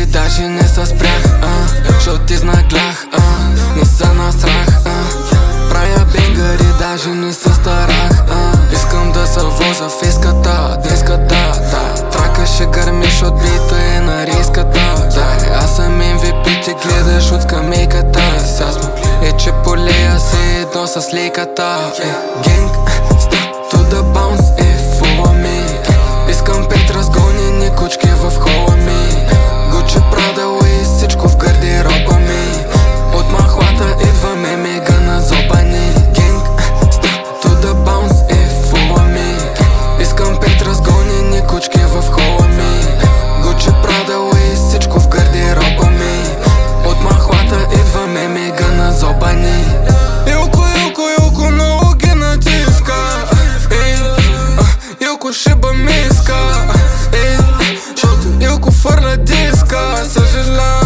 даже не се спрях, защото ти знаглях, не се насрах, правя бенгъри, даже не се старах, искам да се воза в иската, диската, да. Трака ще гърмиш от бита е на риската, да. Аз съм MVP, ти гледаш от скамейката, сега сме че полея се едно с лейката. Генг, start to the bounce, follow me. Искам 5 разгонени кучки в хола ми. Гучи, Прада, Луис, всичко в гардероба ми. От махлата идваме мега назобани. Генг, start to the bounce, follow me. Искам 5 разгонени кучки в хола ми. Гучи, Прада, Луис, всичко в гардероба ми. От махлата идваме мега назобани. Илко, много ги натиска. Илко шиба миска. Илко фърля диска. Съжалявам